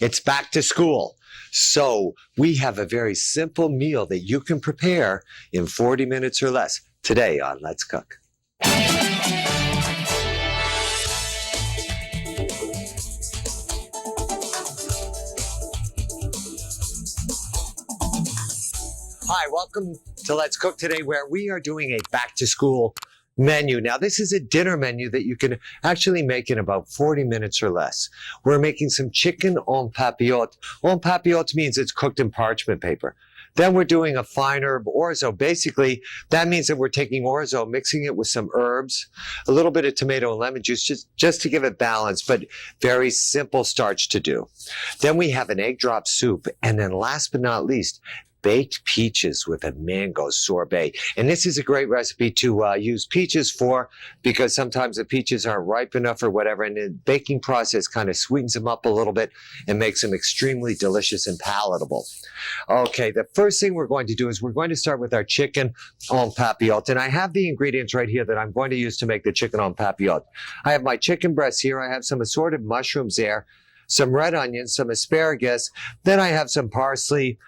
It's back to school. So we have a very simple meal that you can prepare in 40 minutes or less today on Let's Cook. Hi, welcome to Let's Cook today, where we are doing a back to school menu. Now, this is a dinner menu that you can actually make in about 40 minutes or less. We're making some chicken en papillote. En papillote means it's cooked in parchment paper. Then we're doing a fine herb orzo. Basically, that means that we're taking orzo, mixing it with some herbs, a little bit of tomato and lemon juice, just to give it balance, but very simple starch to do. Then we have an egg drop soup. And then last but not least, baked peaches with a mango sorbet. And this is a great recipe to use peaches for, because sometimes the peaches aren't ripe enough or whatever, and the baking process kind of sweetens them up a little bit and makes them extremely delicious and palatable. Okay, the first thing we're going to do is we're going to start with our chicken en papillote. And I have the ingredients right here that I'm going to use to make the chicken en papillote. I have my chicken breast here. I have some assorted mushrooms there, some red onions, some asparagus. Then I have some parsley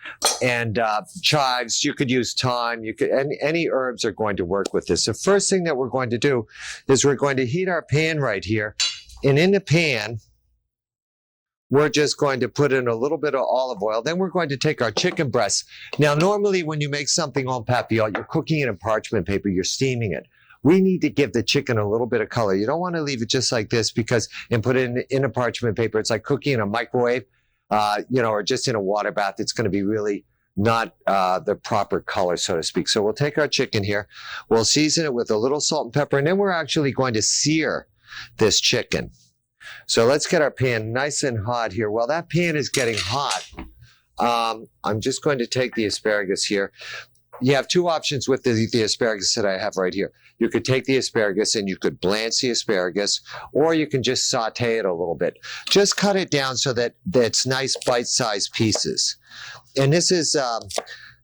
and chives. You could use thyme. Any herbs are going to work with this. The first thing that we're going to do is we're going to heat our pan right here. And in the pan, we're just going to put in a little bit of olive oil. Then we're going to take our chicken breasts. Now, normally when you make something en papillote, you're cooking it in parchment paper. You're steaming it. We need to give the chicken a little bit of color. You don't want to leave it just like this and put it in a parchment paper. It's like cooking in a microwave, or just in a water bath. It's going to be really not the proper color, so to speak. So we'll take our chicken here. We'll season it with a little salt and pepper, and then we're actually going to sear this chicken. So let's get our pan nice and hot here. While that pan is getting hot, I'm just going to take the asparagus here. You have two options with the asparagus that I have right here. You could take the asparagus and you could blanch the asparagus, or you can just saute it a little bit. Just cut it down so that it's nice bite-sized pieces. And this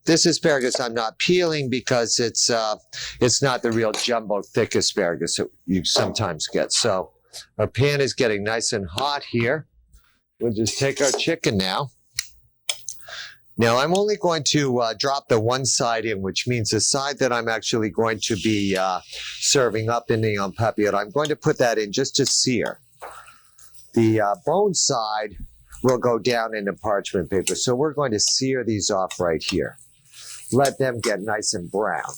asparagus I'm not peeling because it's not the real jumbo thick asparagus that you sometimes get. So our pan is getting nice and hot here. We'll just take our chicken now. Now, I'm only going to drop the one side in, which means the side that I'm actually going to be serving up in the en papillote. I'm going to put that in just to sear. The bone side will go down into parchment paper. So we're going to sear these off right here. Let them get nice and brown.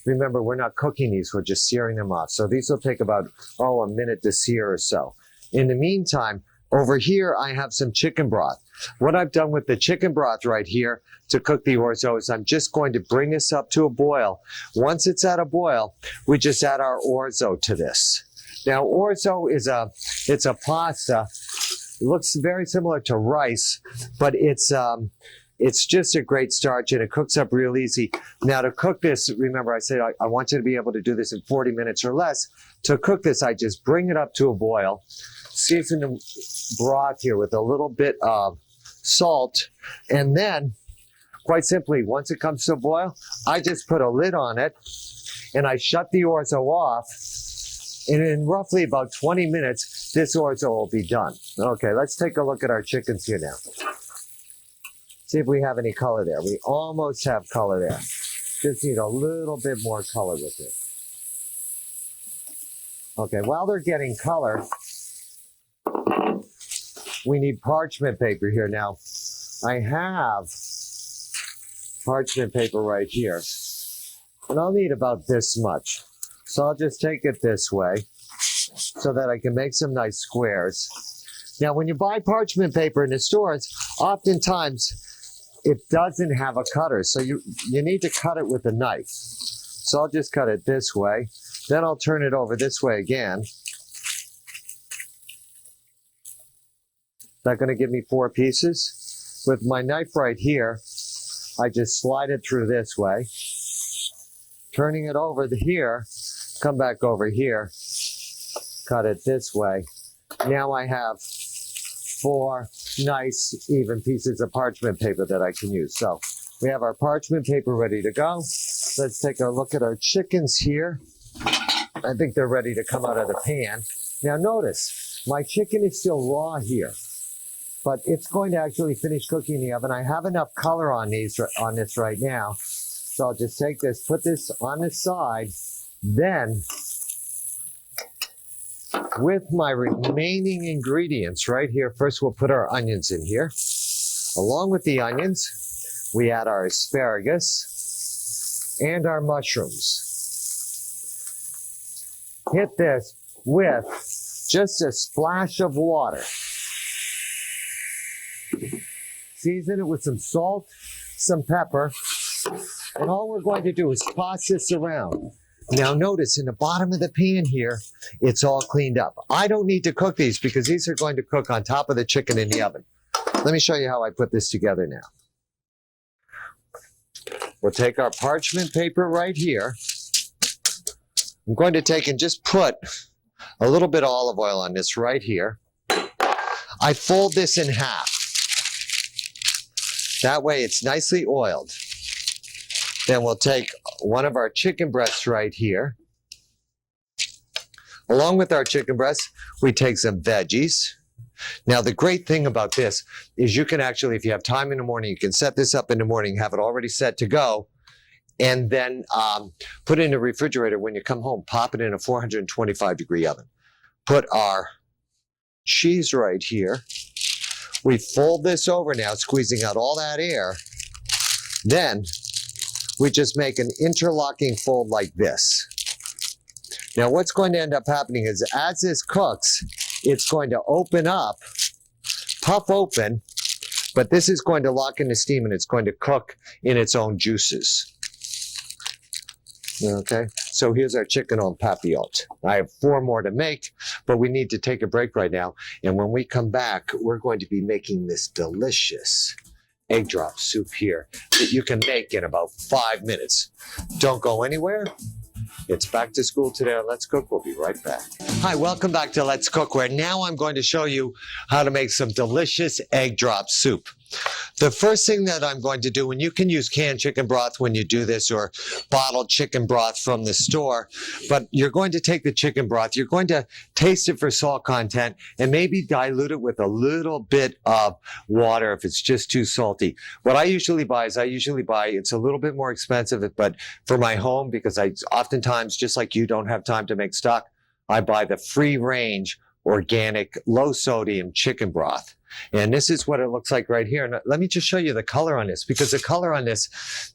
Remember, we're not cooking these, we're just searing them off. So these will take about, a minute to sear or so. In the meantime, over here, I have some chicken broth. What I've done with the chicken broth right here to cook the orzo is I'm just going to bring this up to a boil. Once it's at a boil, we just add our orzo to this. Now, orzo it's a pasta. It looks very similar to rice, but it's just a great starch and it cooks up real easy. Now, to cook this, remember I said I want you to be able to do this in 40 minutes or less. To cook this, I just bring it up to a boil, season the broth here with a little bit of salt, and then, quite simply, once it comes to a boil, I just put a lid on it, and I shut the orzo off, and in roughly about 20 minutes, this orzo will be done. Okay, let's take a look at our chickens here now. See if we have any color there. We almost have color there. Just need a little bit more color with it. Okay, while they're getting color, we need parchment paper here. Now, I have parchment paper right here, and I'll need about this much. So I'll just take it this way so that I can make some nice squares. Now, when you buy parchment paper in the stores, oftentimes it doesn't have a cutter, so you need to cut it with a knife. So I'll just cut it this way. Then I'll turn it over this way again. That's going to give me 4 pieces. With my knife right here, I just slide it through this way. Turning it over here, come back over here, cut it this way. Now I have 4 nice, even pieces of parchment paper that I can use. So we have our parchment paper ready to go. Let's take a look at our chickens here. I think they're ready to come out of the pan. Now notice, my chicken is still raw here. but it's going to actually finish cooking in the oven. I have enough color on this right now. So I'll just take this, put this on the side, then with my remaining ingredients right here, first we'll put our onions in here. Along with the onions, we add our asparagus and our mushrooms. Hit this with just a splash of water. Season it with some salt, some pepper, and all we're going to do is toss this around. Now notice in the bottom of the pan here, it's all cleaned up. I don't need to cook these because these are going to cook on top of the chicken in the oven. Let me show you how I put this together now. We'll take our parchment paper right here. I'm going to take and just put a little bit of olive oil on this right here. I fold this in half. That way it's nicely oiled. Then we'll take one of our chicken breasts right here. Along with our chicken breasts, we take some veggies. Now, the great thing about this is you can actually, if you have time in the morning, you can set this up in the morning, have it already set to go, and then put it in the refrigerator when you come home. Pop it in a 425-degree oven. Put our cheese right here. We fold this over now, squeezing out all that air. Then we just make an interlocking fold like this. Now what's going to end up happening is as this cooks, it's going to open up, puff open, but this is going to lock in the steam and it's going to cook in its own juices. Okay, so here's our chicken en papillote. I have 4 more to make, but we need to take a break right now. And when we come back, we're going to be making this delicious egg drop soup here that you can make in about 5 minutes. Don't go anywhere. It's back to school today on Let's Cook. We'll be right back. Hi, welcome back to Let's Cook, where now I'm going to show you how to make some delicious egg drop soup. The first thing that I'm going to do, and you can use canned chicken broth when you do this or bottled chicken broth from the store, but you're going to take the chicken broth, you're going to taste it for salt content and maybe dilute it with a little bit of water if it's just too salty. What I usually buy is it's a little bit more expensive, but for my home, because I oftentimes, just like you, don't have time to make stock, I buy the free range organic low sodium chicken broth. And this is what it looks like right here. And let me just show you the color on this, because the color on this,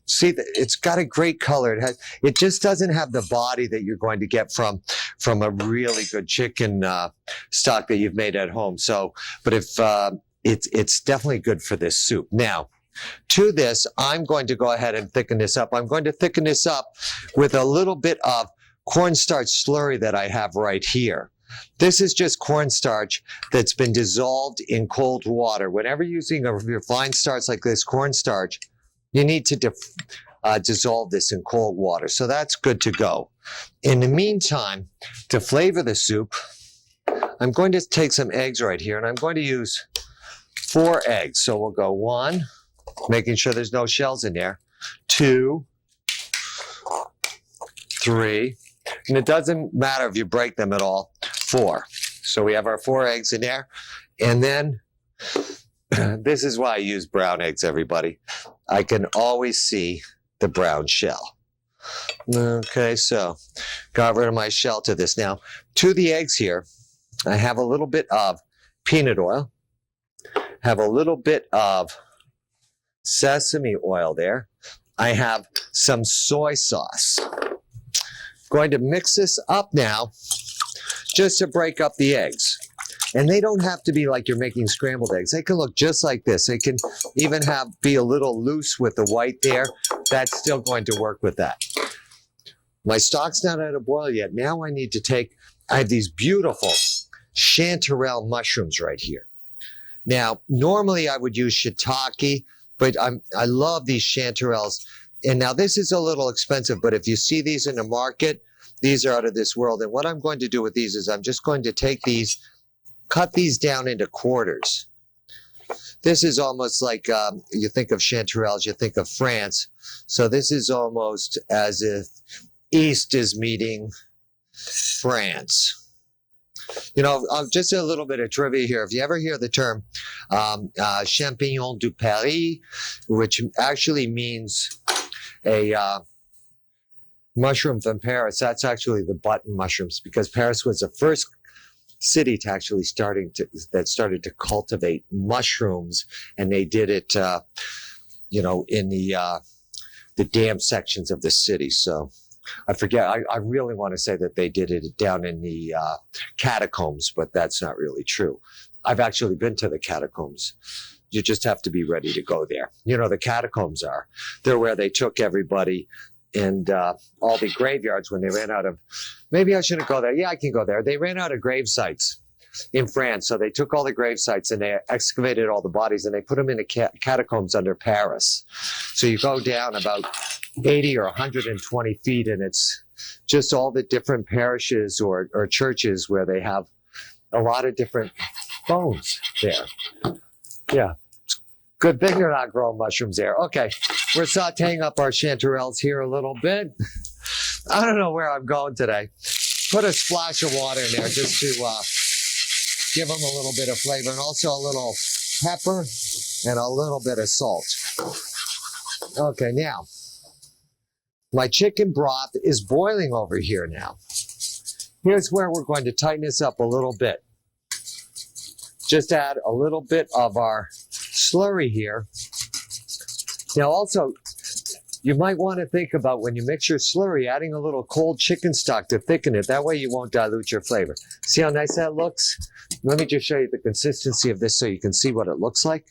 see, it's got a great color. It just doesn't have the body that you're going to get from a really good chicken stock that you've made at home. So, but if it's definitely good for this soup. Now, to this, I'm going to go ahead and thicken this up. I'm going to thicken this up with a little bit of cornstarch slurry that I have right here. This is just cornstarch that's been dissolved in cold water. Whenever you're using a refined starch like this, cornstarch, you need to dissolve this in cold water. So that's good to go. In the meantime, to flavor the soup, I'm going to take some eggs right here, and I'm going to use 4 eggs. So we'll go 1, making sure there's no shells in there, 2, 3, and it doesn't matter if you break them at all, 4. So we have our 4 eggs in there. And then this is why I use brown eggs, everybody. I can always see the brown shell. Okay, so got rid of my shell to this. Now, to the eggs here, I have a little bit of peanut oil, have a little bit of sesame oil there. I have some soy sauce. Going to mix this up now, just to break up the eggs. And they don't have to be like you're making scrambled eggs. They can look just like this. They can even be a little loose with the white there. That's still going to work with that. My stock's not at a boil yet. Now I need to I have these beautiful chanterelle mushrooms right here. Now, normally I would use shiitake, but I love these chanterelles. And now this is a little expensive, but if you see these in the market, these are out of this world. And what I'm going to do with these is I'm just going to take these, cut these down into quarters. This is almost like, you think of chanterelles, you think of France. So this is almost as if East is meeting France. Just a little bit of trivia here. If you ever hear the term champignon du Paris, which actually means a mushroom from Paris, that's actually the button mushrooms, because Paris was the first city to actually started to cultivate mushrooms, and they did it, in the damp sections of the city. So I forget. I really want to say that they did it down in the catacombs, but that's not really true. I've actually been to the catacombs. You just have to be ready to go there. The catacombs they're where they took everybody, and all the graveyards when they ran out of, maybe I shouldn't go there. Yeah, I can go there. They ran out of grave sites in France. So they took all the grave sites and they excavated all the bodies and they put them in the catacombs under Paris. So you go down about 80 or 120 feet, and it's just all the different parishes or churches where they have a lot of different bones there. Yeah. Good thing they're not growing mushrooms there. Okay, we're sauteing up our chanterelles here a little bit. I don't know where I'm going today. Put a splash of water in there just to give them a little bit of flavor, and also a little pepper and a little bit of salt. Okay, now, my chicken broth is boiling over here now. Here's where we're going to tighten this up a little bit. Just add a little bit of our slurry here. Now also, you might want to think about when you mix your slurry, adding a little cold chicken stock to thicken it. That way you won't dilute your flavor. See how nice that looks? Let me just show you the consistency of this so you can see what it looks like.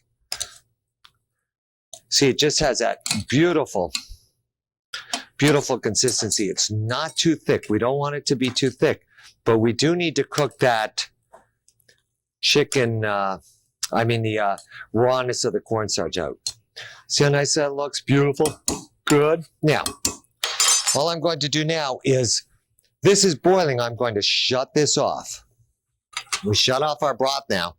See, it just has that beautiful, beautiful consistency. It's not too thick. We don't want it to be too thick, but we do need to cook that chicken, the rawness of the cornstarch out. See how nice that looks? Beautiful. Good. Now, all I'm going to do now is, this is boiling. I'm going to shut this off. We shut off our broth now.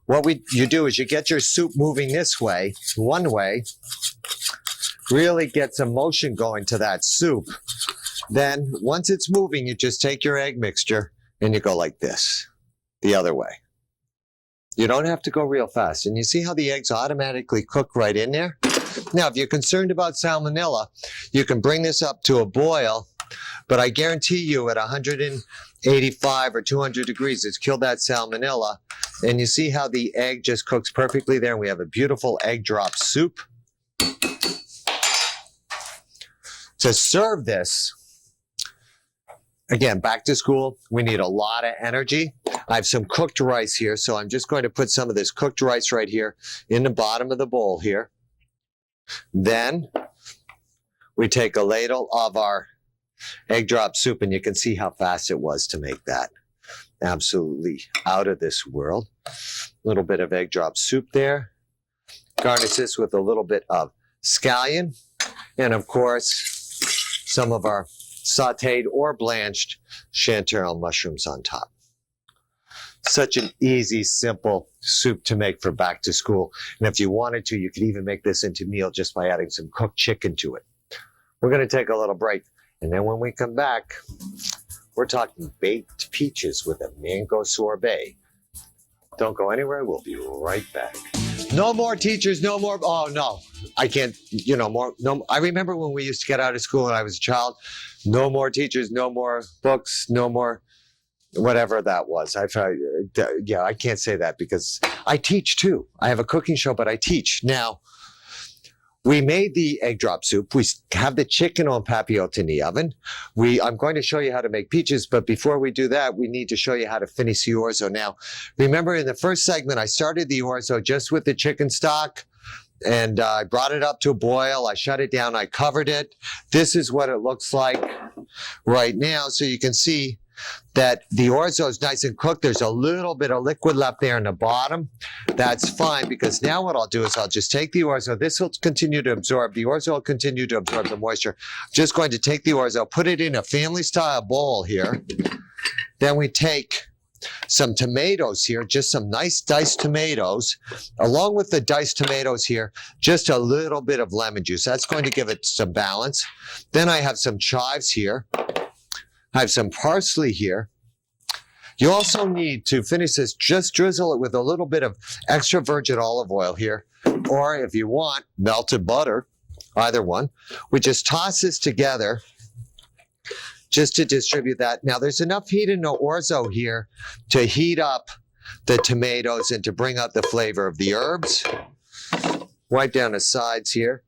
What you do is you get your soup moving this way, one way, really get some motion going to that soup. Then, once it's moving, you just take your egg mixture and you go like this, the other way. You don't have to go real fast. And you see how the eggs automatically cook right in there? Now, if you're concerned about salmonella, you can bring this up to a boil, but I guarantee you at 185 or 200 degrees, it's killed that salmonella. And you see how the egg just cooks perfectly there, and we have a beautiful egg drop soup. To serve this, again, back to school, we need a lot of energy. I have some cooked rice here, so I'm just going to put some of this cooked rice right here in the bottom of the bowl here. Then we take a ladle of our egg drop soup, and you can see how fast it was to make that. Absolutely out of this world. A little bit of egg drop soup there. Garnish this with a little bit of scallion, and of course, some of our sauteed or blanched chanterelle mushrooms on top. Such an easy, simple soup to make for back to school. And if you wanted to, you could even make this into a meal just by adding some cooked chicken to it. We're going to take a little break. And then when we come back, we're talking baked peaches with a mango sorbet. Don't go anywhere. We'll be right back. No more teachers, no more. Oh, no, I can't, no. I remember when we used to get out of school when I was a child, no more teachers, no more books, no more whatever that was. I can't say that because I teach too. I have a cooking show, but I teach. Now, we made the egg drop soup. We have the chicken en papillote in the oven. I'm going to show you how to make peaches, but before we do that, we need to show you how to finish the orzo. Now, remember in the first segment, I started the orzo just with the chicken stock, and I brought it up to a boil. I shut it down. I covered it. This is what it looks like right now. So you can see that the orzo is nice and cooked. There's a little bit of liquid left there in the bottom. That's fine, because now what I'll do is I'll just take the orzo. This will continue to absorb. The orzo will continue to absorb the moisture. I'm just going to take the orzo, put it in a family-style bowl here. Then we take some tomatoes here, just some nice diced tomatoes. Along with the diced tomatoes here, just a little bit of lemon juice. That's going to give it some balance. Then I have some chives here. I have some parsley here. You also need to finish this, just drizzle it with a little bit of extra virgin olive oil here, or if you want, melted butter, either one. We just toss this together just to distribute that. Now there's enough heat in the orzo here to heat up the tomatoes and to bring out the flavor of the herbs. Wipe down the sides here.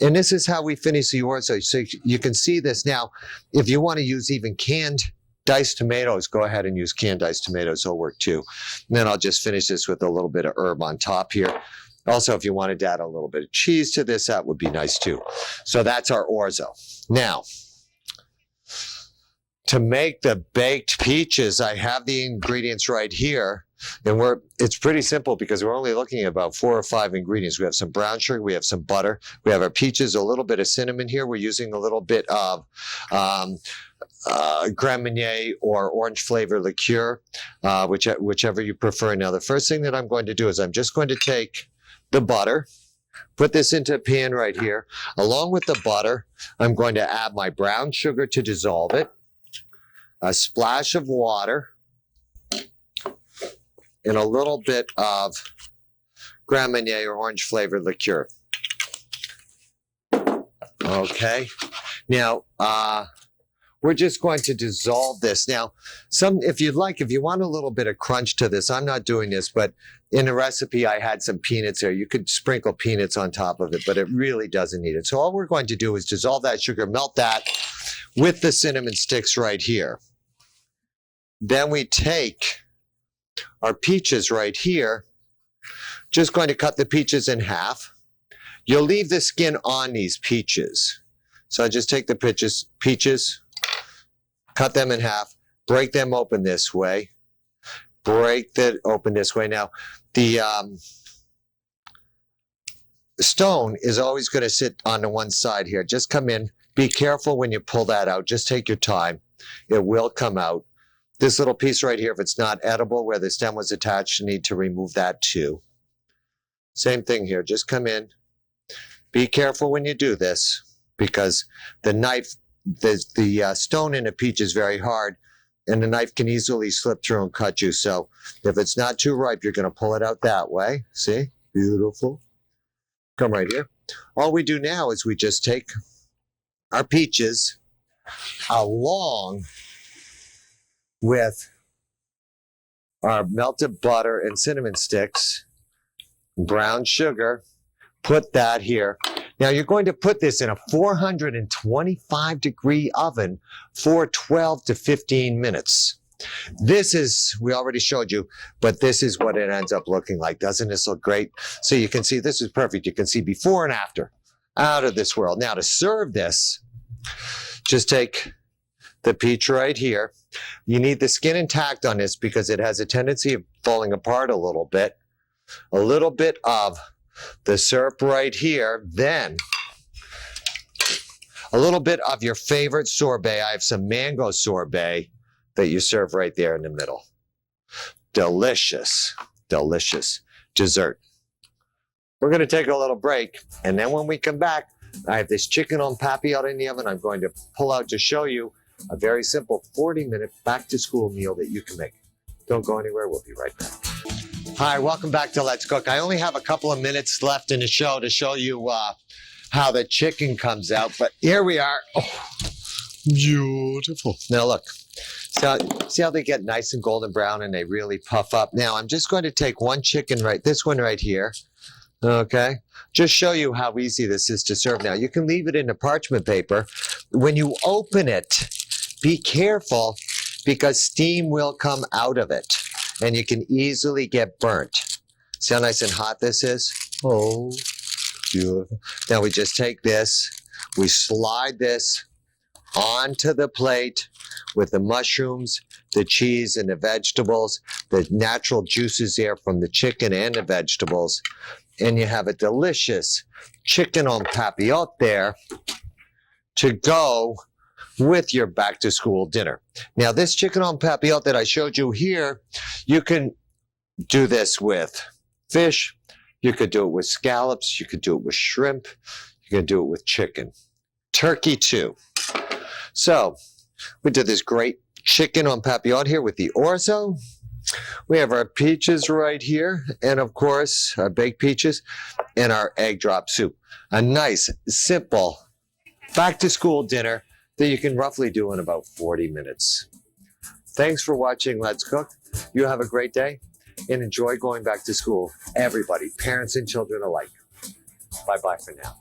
And this is how we finish the orzo. So you can see this now. If you want to use even canned diced tomatoes, go ahead and use canned diced tomatoes. It'll work too. And then I'll just finish this with a little bit of herb on top here. Also, if you wanted to add a little bit of cheese to this, that would be nice too. So that's our orzo. Now, to make the baked peaches, I have the ingredients right here. And it's pretty simple because we're only looking at about 4 or 5 ingredients. We have some brown sugar, we have some butter, we have our peaches, a little bit of cinnamon here. We're using a little bit of Grand Marnier or orange flavor liqueur, whichever you prefer. Now, the first thing that I'm going to do is I'm just going to take the butter, put this into a pan right here. Along with the butter, I'm going to add my brown sugar to dissolve it, a splash of water, and a little bit of Grand Marnier or orange flavored liqueur. Okay. Now, we're just going to dissolve this. Now, if you want a little bit of crunch to this, I'm not doing this, but in the recipe, I had some peanuts there. You could sprinkle peanuts on top of it, but it really doesn't need it. So all we're going to do is dissolve that sugar, melt that with the cinnamon sticks right here. Then we take our peaches right here. Just going to cut the peaches in half. You'll leave the skin on these peaches. So I just take the peaches, cut them in half, break them open this way, break that open this way. Now, the stone is always going to sit on the one side here. Just come in. Be careful when you pull that out. Just take your time. It will come out. This little piece right here, if it's not edible, where the stem was attached, you need to remove that too. Same thing here. Just come in. Be careful when you do this because the knife, the stone in a peach is very hard and the knife can easily slip through and cut you. So if it's not too ripe, you're going to pull it out that way. See? Beautiful. Come right here. All we do now is we just take our peaches along with our melted butter and cinnamon sticks, brown sugar, put that here. Now you're going to put this in a 425 degree oven for 12 to 15 minutes. This is, we already showed you, but this is what it ends up looking like. Doesn't this look great? So you can see this is perfect. You can see before and after. Out of this world. Now to serve this, just take the peach right here. You need the skin intact on this because it has a tendency of falling apart a little bit. A little bit of the syrup right here. Then a little bit of your favorite sorbet. I have some mango sorbet that you serve right there in the middle. Delicious, delicious dessert. We're going to take a little break, and then when we come back, I have this chicken en papillote in the oven. I'm going to pull out to show you a very simple 40-minute back-to-school meal that you can make. Don't go anywhere. We'll be right back. Hi, welcome back to Let's Cook. I only have a couple of minutes left in the show to show you how the chicken comes out, but here we are. Oh, beautiful. Now look, see how they get nice and golden brown and they really puff up? Now I'm just going to take one chicken this one right here. Okay, just show you how easy this is to serve. Now you can leave it in the parchment paper. When you open it, be careful because steam will come out of it and you can easily get burnt. See how nice and hot this is? Oh, beautiful. Now we just take this, we slide this onto the plate with the mushrooms, the cheese, and the vegetables, the natural juices there from the chicken and the vegetables. And you have a delicious chicken en papillote there to go with your back-to-school dinner. Now, this chicken en papillote that I showed you here, you can do this with fish, you could do it with scallops, you could do it with shrimp, you could do it with chicken. Turkey, too. So, we did this great chicken on papillon here with the orzo. We have our peaches right here, and of course, our baked peaches and our egg drop soup. A nice, simple, back-to-school dinner that you can roughly do in about 40 minutes. Thanks for watching Let's Cook. You have a great day and enjoy going back to school. Everybody, parents and children alike. Bye-bye for now.